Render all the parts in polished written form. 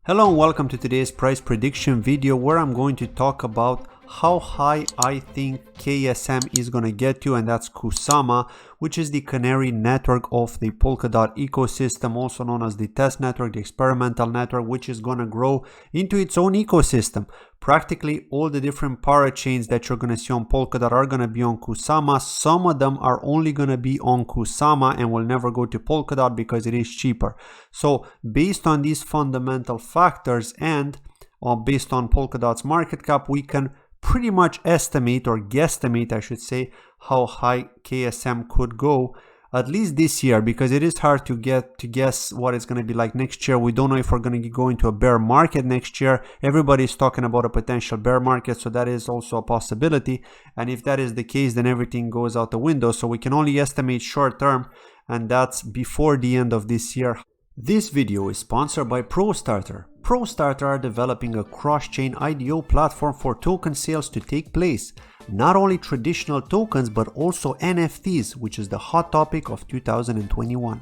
Hello and welcome to today's price prediction video where I'm going to talk about how high I think KSM is going to get to, and that's Kusama, which is the canary network of the Polkadot ecosystem, also known as the test network, the experimental network, which is going to grow into its own ecosystem. Practically all the different parachains that you're going to see on Polkadot are going to be on Kusama. Some of them are only going to be on Kusama and will never go to Polkadot because it is cheaper. So based on these fundamental factors and based on Polkadot's market cap, we can pretty much estimate, or guesstimate I should say, how high KSM could go, at least this year, because it is hard to guess what it's going to be like next year. We don't know if we're going to go into a bear market next year. Everybody's talking about a potential bear market, so that is also a possibility, and if that is the case, then everything goes out the window. So we can only estimate short term, and that's before the end of this year. This video is sponsored by Prostarter. Prostarter are developing a cross-chain IDO platform for token sales to take place. Not only traditional tokens but also NFTs, which is the hot topic of 2021.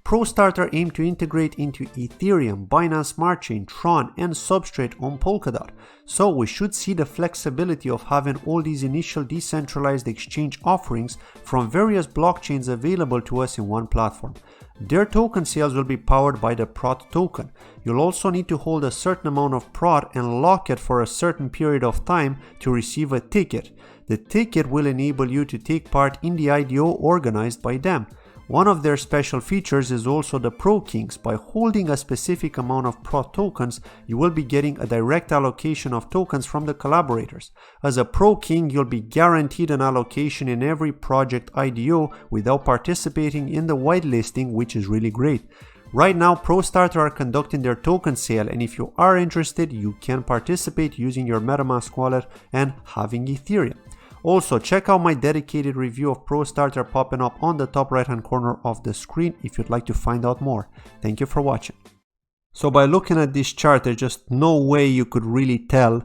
Prostarter aim to integrate into Ethereum, Binance Smart Chain, Tron and Substrate on Polkadot. So we should see the flexibility of having all these initial decentralized exchange offerings from various blockchains available to us in one platform. Their token sales will be powered by the PROT token. You'll also need to hold a certain amount of PROT and lock it for a certain period of time to receive a ticket. The ticket will enable you to take part in the IDO organized by them. One of their special features is also the Pro Kings. By holding a specific amount of PROT tokens, you will be getting a direct allocation of tokens from the collaborators. As a Pro King, you'll be guaranteed an allocation in every project IDO without participating in the whitelisting, which is really great. Right now, Prostarter are conducting their token sale, and if you are interested, you can participate using your MetaMask wallet and having Ethereum. Also, check out my dedicated review of Prostarter popping up on the top right hand corner of the screen if you'd like to find out more. Thank you for watching. So by looking at this chart, there's just no way you could really tell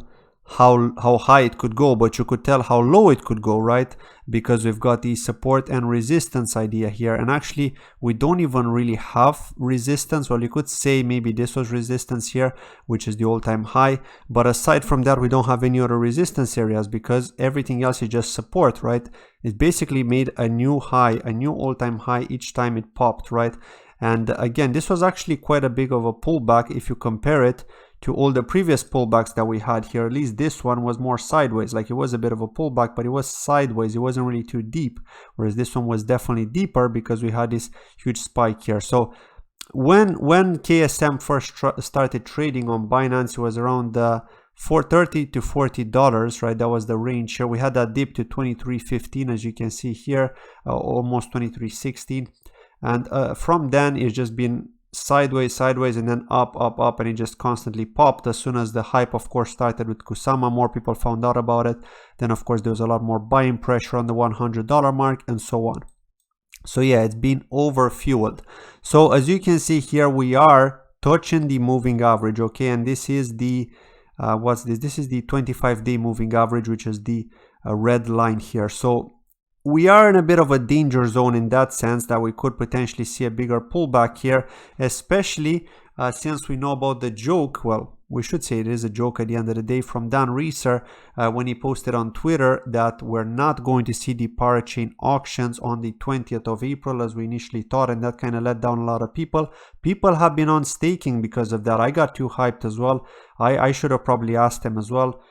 how high it could go, but you could tell how low it could go, right? Because we've got the support and resistance idea here, and actually we don't even really have resistance. Well, you could say maybe this was resistance here, which is the all-time high, but aside from that we don't have any other resistance areas because everything else is just support, right? It basically made a new high, a new all-time high each time it popped, right? And again, this was actually quite a big of a pullback if you compare it to all the previous pullbacks that we had here. At least this one was more sideways, like it was a bit of a pullback, but it was sideways, it wasn't really too deep, whereas this one was definitely deeper because we had this huge spike here. So when KSM first started trading on Binance, it was around $30 to $40, right? That was the range here. We had that dip to 23.15, as you can see here, almost 23.16, and from then it's just been sideways, and then up, and it just constantly popped. As soon as the hype, of course, started with Kusama, more people found out about it. Then, of course, there was a lot more buying pressure on the $100 mark and so on. So yeah, it's been overfueled. So as you can see here, we are touching the moving average, okay? And this is the what's this? This is the 25-day moving average, which is the red line here. So we are in a bit of a danger zone in that sense that we could potentially see a bigger pullback here, especially since we know about the joke. Well, we should say it is a joke at the end of the day from Dan Reeser when he posted on Twitter that we're not going to see the parachain auctions on the 20th of April as we initially thought, and that kind of let down a lot of people. People have been on staking because of that. I got too hyped as well. I should have probably asked him as well.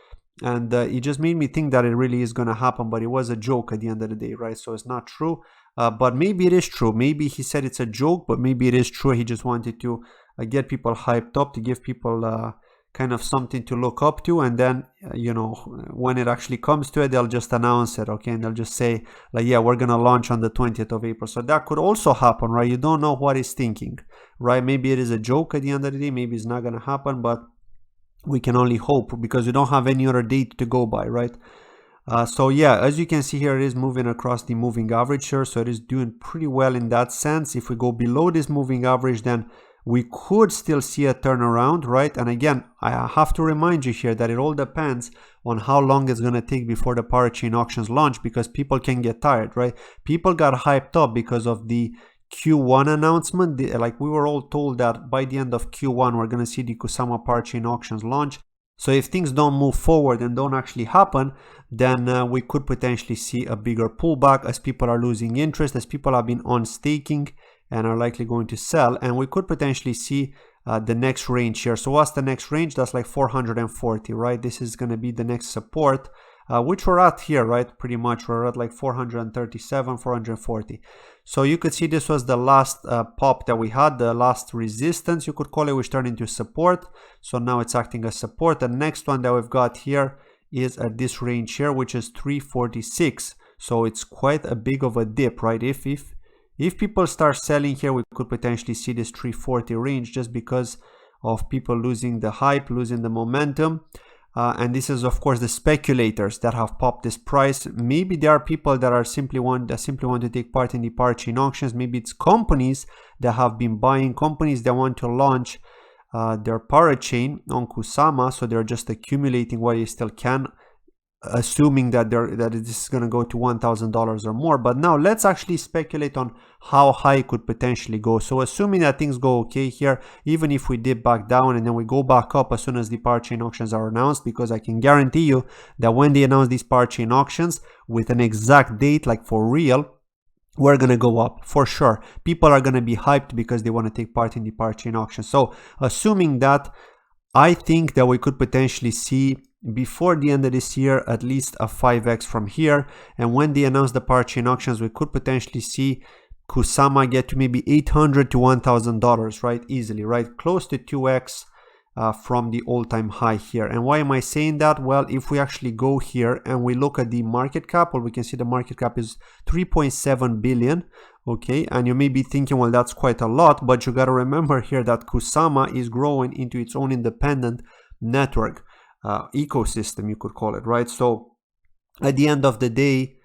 And it just made me think that it really is going to happen, but it was a joke at the end of the day, right? So it's not true, but maybe it is true. Maybe he said it's a joke, but maybe it is true. He just wanted to get people hyped up, to give people kind of something to look up to, and then you know, when it actually comes to it, they'll just announce it, okay? And they'll just say like, yeah, we're gonna launch on the 20th of April. So that could also happen, right? You don't know what he's thinking, right? Maybe it is a joke at the end of the day, maybe it's not gonna happen, but we can only hope because we don't have any other date to go by, right? So yeah, as you can see here, it is moving across the moving average here, so it is doing pretty well in that sense. If we go below this moving average, then we could still see a turnaround, right? And again, I have to remind you here that it all depends on how long it's going to take before the parachain auctions launch, because people can get tired, right? People got hyped up because of the Q1 announcement. Like we were all told that by the end of Q1 we're going to see the Kusama parachain auctions launch. So if things don't move forward and don't actually happen, then we could potentially see a bigger pullback as people are losing interest, as people have been on staking and are likely going to sell, and we could potentially see the next range here. So what's the next range? That's like 440, right? This is going to be the next support, which we're at here, right? Pretty much we're at like 437, 440. So you could see this was the last pop that we had, the last resistance, you could call it, which turned into support. So now it's acting as support. The next one that we've got here is at this range here, which is 346. So it's quite a big of a dip, right? If people start selling here, we could potentially see this 340 range just because of people losing the hype, losing the momentum. And this is of course the speculators that have popped this price. Maybe there are people that are simply want to take part in the parachain auctions. Maybe it's companies that have been buying, companies that want to launch their parachain on Kusama, so they're just accumulating what they still can, assuming that this is going to go to $1,000 or more. But now let's actually speculate on how high it could potentially go. So assuming that things go okay here, even if we dip back down and then we go back up as soon as the parachain auctions are announced, because I can guarantee you that when they announce these parachain auctions with an exact date, like for real, we're going to go up for sure. People are going to be hyped because they want to take part in the parachain auction. So assuming that, I think that we could potentially see before the end of this year at least a 5x from here, and when they announce the parachain auctions we could potentially see Kusama get to maybe $800 to $1,000, right? Easily, right? Close to 2x from the all-time high here. And why am I saying that? Well, if we actually go here and we look at the market cap, well, we can see the market cap is 3.7 billion. Okay, and you may be thinking, well, that's quite a lot, but you got to remember here that Kusama is growing into its own independent network ecosystem, you could call it, right? So at the end of the day,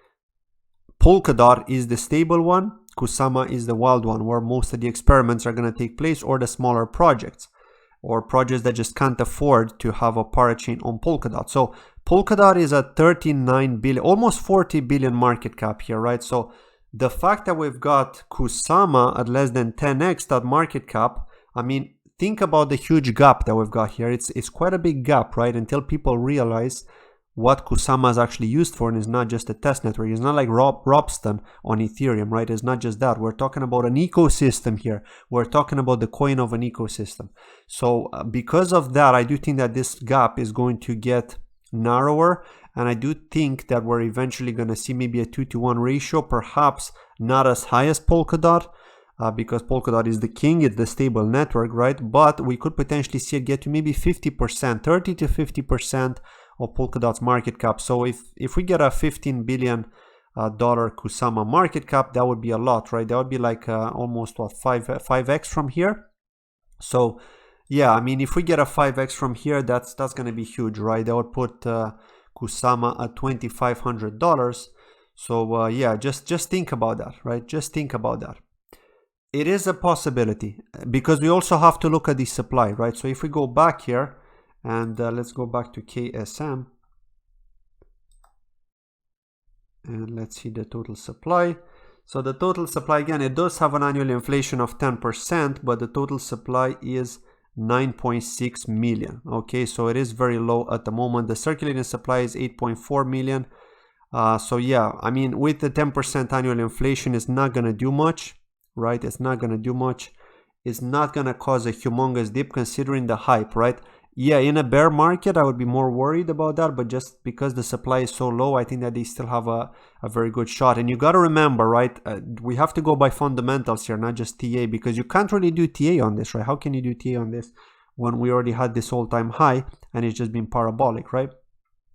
Polkadot is the stable one, Kusama is the wild one, where most of the experiments are going to take place, or the smaller projects, or projects that just can't afford to have a parachain on Polkadot. So Polkadot is at 39 billion, almost 40 billion market cap here, right? So the fact that we've got Kusama at less than 10x that market cap, I mean, think about the huge gap that we've got here. It's quite a big gap, right? Until people realize what Kusama is actually used for, and it's not just a test network. It's not like Robston on Ethereum, right? It's not just that. We're talking about an ecosystem here. We're talking about the coin of an ecosystem. So because of that, I do think that this gap is going to get narrower, and I do think that we're eventually going to see maybe a 2-to-1 ratio, perhaps not as high as Polkadot, because Polkadot is the king, it's the stable network, right? But we could potentially see it get to maybe 50%, 30 to 50% of Polkadot's market cap. So if we get a $15 billion Kusama market cap, that would be a lot, right? That would be like almost what, 5x from here. So yeah, I mean, if we get a 5x from here, that's going to be huge, right? That would put Kusama at $2,500. So yeah, just think about that, right? Just think about that. It is a possibility, because we also have to look at the supply, right? So if we go back here and let's go back to KSM and let's see the total supply. So the total supply, again, it does have an annual inflation of 10%, but the total supply is 9.6 million. Okay, so it is very low at the moment. The circulating supply is 8.4 million. So yeah, I mean, with the 10% annual inflation, it's not going to do much, right? It's not going to do much. It's not going to cause a humongous dip considering the hype, right? Yeah, in a bear market, I would be more worried about that, but just because the supply is so low, I think that they still have a very good shot. And you got to remember, right, we have to go by fundamentals here, not just TA, because you can't really do TA on this, right? How can you do TA on this when we already had this all-time high and it's just been parabolic, right?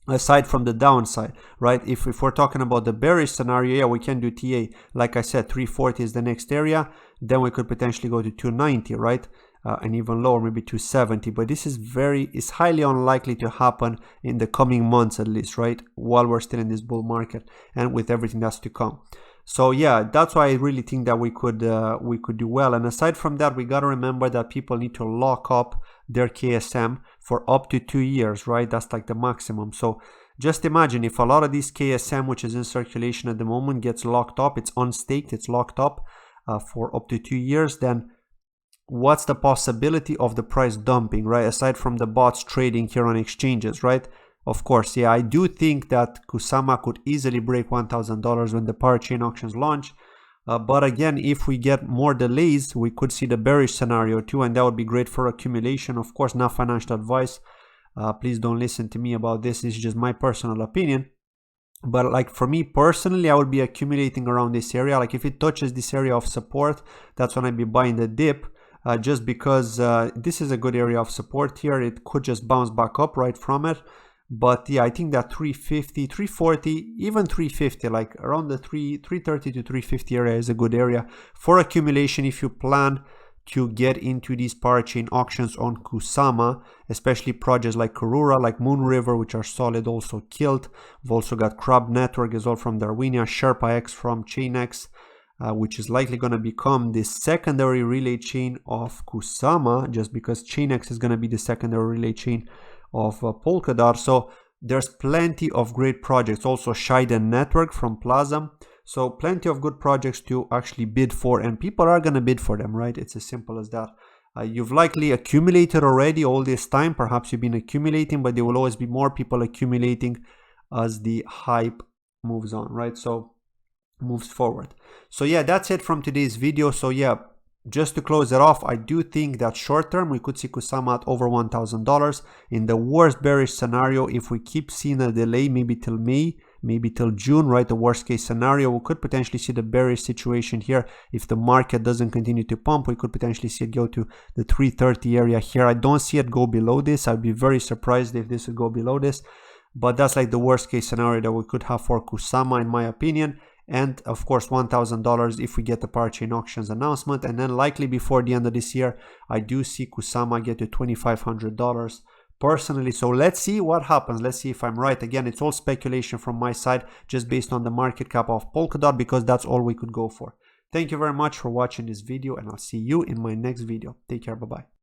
Aside from the downside, right? If we're talking about the bearish scenario, yeah, we can do TA. Like I said, 340 is the next area. Then we could potentially go to 290, right? And even lower, maybe 270. But this is highly unlikely to happen in the coming months, at least, right? While we're still in this bull market and with everything that's to come. So yeah, that's why I really think that we could do well. And aside from that, we got to remember that people need to lock up their KSM for up to 2 years, right? That's like the maximum. So just imagine if a lot of these KSM, which is in circulation at the moment, gets locked up, it's unstaked, it's locked up, for up to 2 years, then what's the possibility of the price dumping, right? Aside from the bots trading here on exchanges, right? Of course, yeah, I do think that Kusama could easily break $1,000 when the parachain auctions launch. But again, if we get more delays, we could see the bearish scenario too, and that would be great for accumulation. Of course, not financial advice. Please don't listen to me about this. This is just my personal opinion. But like for me personally, I would be accumulating around this area. Like if it touches this area of support, that's when I'd be buying the dip. Just because this is a good area of support here. It could just bounce back up right from it. But yeah, I think that 350, 340, even 350, like around the 330 to 350 area is a good area for accumulation if you plan to get into these parachain auctions on Kusama, especially projects like Karura, like Moon River, which are solid, also Kilt. We've also got Crab Network as well from Darwinia, Sherpa X from ChainX, which is likely going to become the secondary relay chain of Kusama, just because ChainX is going to be the secondary relay chain of Polkadot. So there's plenty of great projects. Also Shiden Network from Plaza. So plenty of good projects to actually bid for, and people are going to bid for them, right? It's as simple as that. You've likely accumulated already all this time. Perhaps you've been accumulating, but there will always be more people accumulating as the hype moves on, right? So moves forward. So yeah, that's it from today's video. So yeah, just to close it off, I do think that short term we could see Kusama at over $1,000. In the worst bearish scenario, if we keep seeing a delay, maybe till May, maybe till June, right? The worst case scenario, we could potentially see the bearish situation here. If the market doesn't continue to pump, we could potentially see it go to the 330 area here. I don't see it go below this. I'd be very surprised if this would go below this. But that's like the worst case scenario that we could have for Kusama, in my opinion. And of course $1,000 if we get the parachain auctions announcement, and then likely before the end of this year I do see Kusama get to $2,500 personally. So let's see what happens. Let's see if I'm right. Again, it's all speculation from my side, just based on the market cap of Polkadot, because that's all we could go for. Thank you very much for watching this video, and I'll see you in my next video. Take care. Bye bye.